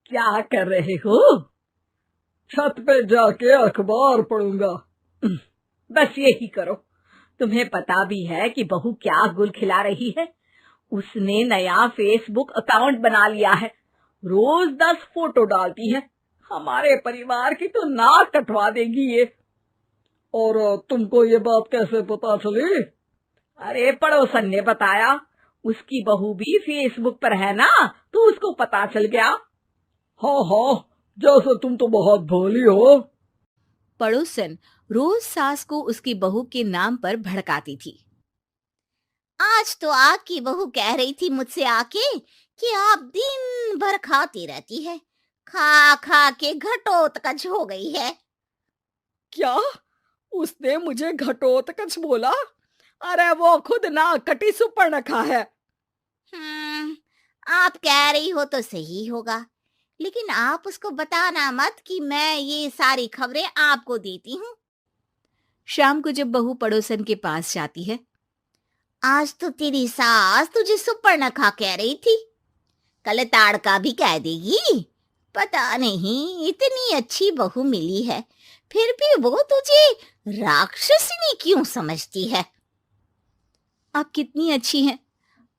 क्या कर रहे हो? छत पे जाके अखबार पढ़ूंगा। बस यही करो। तुम्हें पता भी है कि बहू क्या गुल खिला रही है? उसने नया फेसबुक अकाउंट बना लिया है। रोज 10 फोटो डालती है। हमारे परिवार की तो नाक कटवा देगी ये। और तुमको ये बात कैसे पता चली? अरे पड़ोसन ने बताया। उसकी बहू भी फेसबुक पर है ना, तो उसको पता चल गया। हाँ हाँ, जैसे तुम तो बहुत भोली हो। पड़ोसन रोज सास को उसकी बहू के नाम पर भड़काती थी। आज तो आपकी बहू कह रही थी मुझसे आके कि आप दिन भर खाती रहती है, खा खा के घटोत्कच हो गई है। क्या? उसने मुझे घटोत्कच बोला? अरे वो खुद ना कटी सुपर्णखा है। आप कह रही हो तो सही होगा, लेकिन आप उसको बताना मत कि मैं ये सारी खबरें आपको देती हूँ। शाम को जब बहू पड़ोसन के पास जाती है, आज तो तेरी सास तुझे सुपर्णखा कह रही थी, कल ताड़का भी कह देगी। पता नहीं इतनी अच्छी बहू मिली है, फिर भी वो तुझे राक्षसनी क्यों समझती है? आप कितनी अच्छी हैं।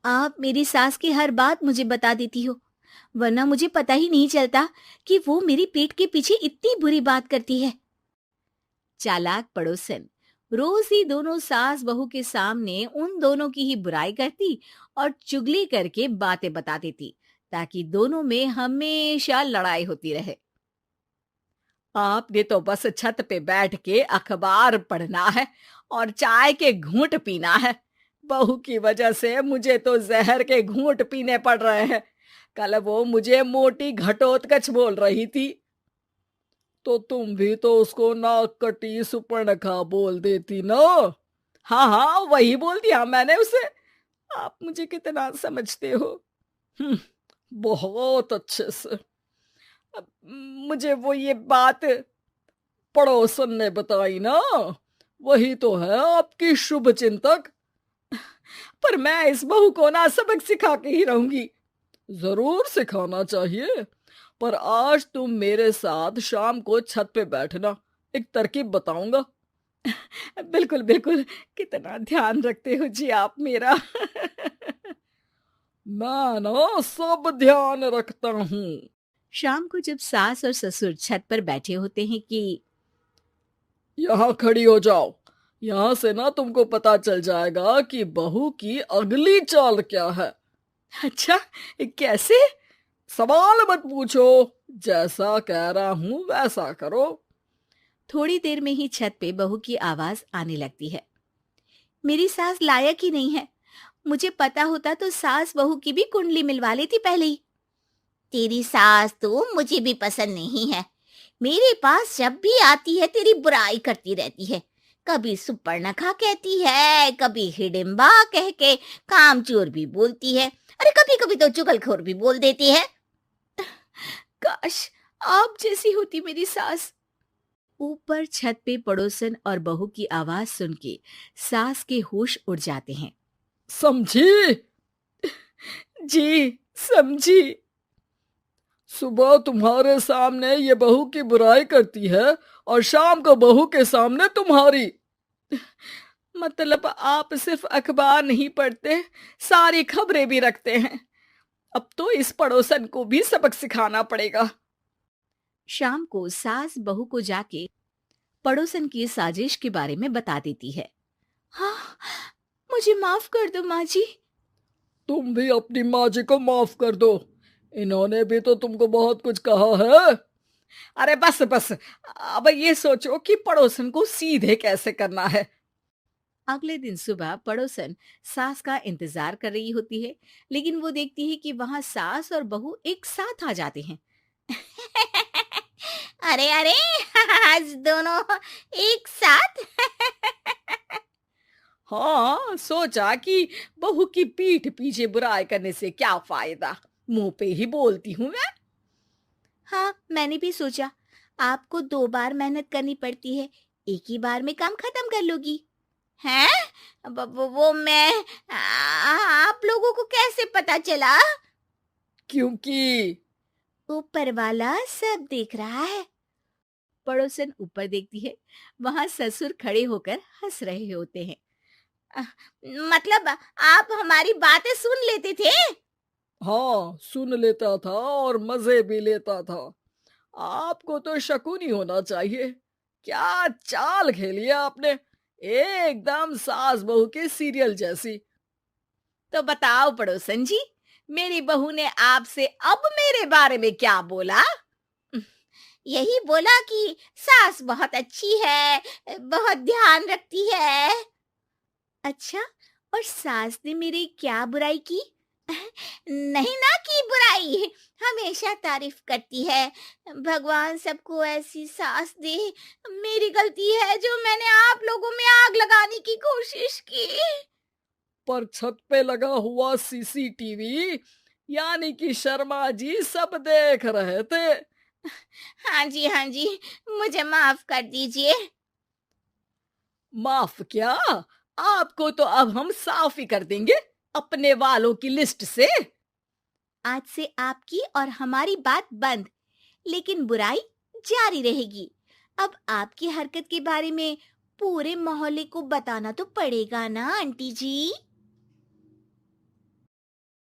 आप मेरी सास की हर बात मुझे बता देती हो, वरना मुझे पता ही नहीं चलता कि वो मेरी पीठ के पीछे इतनी बुरी बात करती है। चालाक पड़ोसन रोज ही दोनों सास बहू के सामने उन दोनों की ही बुराई करती और चुगली करके बातें बता देती, ताकि दोनों में हमेशा लड़ाई होती रहे। आपने तो बस छत पे बैठ के अखबार पढ़ना है और चाय के घूंट पीना है। बहू की वजह से मुझे तो जहर के घूंट पीने पड़ रहे हैं। कल वो मुझे मोटी घटोत्कच बोल रही थी। तो तुम भी तो उसको नाक कटी सुपर्णखा बोल देती ना। हाँ हाँ, वही बोल दिया मैंने उसे। आप मुझे कितना समझते हो। बहुत अच्छे से। अब मुझे वो ये बात पड़ोसन ने बताई ना, वही तो है आपकी शुभ चिंतक। पर मैं इस बहू को ना सबक सिखा के ही रहूंगी। जरूर सिखाना चाहिए, पर आज तुम मेरे साथ शाम को छत पे बैठना, एक तरकीब बताऊंगा। बिल्कुल बिल्कुल, कितना ध्यान रखते हो जी आप मेरा। मैं ना सब ध्यान रखता हूँ। शाम को जब सास और ससुर छत पर बैठे होते हैं कि यहाँ खड़ी हो जाओ, यहाँ से ना तुमको पता चल जाएगा कि बहू की अगली चाल क्या है। अच्छा, कैसे? सवाल मत पूछो, जैसा कह रहा हूं वैसा करो। थोड़ी देर में ही छत पे बहू की आवाज आने लगती है। मेरी सास लायक ही नहीं है, मुझे पता होता तो सास बहू की भी कुंडली मिलवा लेती पहले ही। तेरी सास तो मुझे भी पसंद नहीं है, मेरे पास जब भी आती है तेरी बुराई करती रहती है। कभी सुपर्णखा कहती है, कभी हिडिंबा कह के कामचोर भी बोलती है, अरे कभी कभी तो चुगलखोर भी बोल देती है। काश आप जैसी होती मेरी सास। ऊपर छत पे पड़ोसन और बहू की आवाज सुन के सास के होश उड़ जाते हैं। समझी? जी समझी। सुबह तुम्हारे सामने ये बहू की बुराई करती है और शाम को बहू के सामने तुम्हारी। मतलब आप सिर्फ अखबार नहीं पढ़ते, सारी खबरें भी रखते हैं। अब तो इस पड़ोसन को भी सबक सिखाना पड़ेगा। शाम को सास बहू को जाके पड़ोसन की साजिश के बारे में बता देती है। हाँ, मुझे माफ कर दो माँ जी। तुम भी अपनी माँ जी को माफ कर दो, इन्होंने भी तो तुमको बहुत कुछ कहा है। अरे बस बस, अब ये सोचो कि पड़ोसन को सीधे कैसे करना है। अगले दिन सुबह पड़ोसन सास का इंतजार कर रही होती है, लेकिन वो देखती है कि वहां सास और बहू एक साथ आ जाते हैं। अरे अरे, आज दोनों एक साथ। हाँ, सोचा कि बहू की पीठ पीछे बुराई करने से क्या फायदा, मुंह पे ही बोलती हूँ मैं। हाँ, मैंने भी सोचा आपको 2 बार मेहनत करनी पड़ती है, एक ही बार में काम खत्म कर लोगी। हैं? वो मैं आप लोगों को कैसे पता चला? क्योंकि ऊपर वाला सब देख रहा है। पड़ोसन ऊपर देखती है, वहां ससुर खड़े होकर हंस रहे होते हैं। "अ, मतलब आप हमारी बातें सुन लेते थे? हाँ, सुन लेता था और मजे भी लेता था। आपको तो शकुनी होना चाहिए। क्या चाल खेली है आपने, एकदम सास बहू के सीरियल जैसी। तो बताओ पड़ोसन जी, मेरी बहू ने आपसे अब मेरे बारे में क्या बोला? यही बोला कि सास बहुत अच्छी है, बहुत ध्यान रखती है। अच्छा, और सास ने मेरी क्या बुराई की? नहीं ना की बुराई, हमेशा तारीफ करती है। भगवान सबको ऐसी सास दे। मेरी गलती है जो मैंने आप लोगों में आग लगाने की कोशिश की। पर छत पे लगा हुआ सीसीटीवी, यानी कि शर्मा जी सब देख रहे थे। हाँ जी, मुझे माफ कर दीजिए। माफ क्या? आपको तो अब हम साफ ही कर देंगे अपने वालों की लिस्ट से। आज से आपकी और हमारी बात बंद, लेकिन बुराई जारी रहेगी। अब आपकी हरकत के बारे में पूरे मोहल्ले को बताना तो पड़ेगा ना आंटी जी।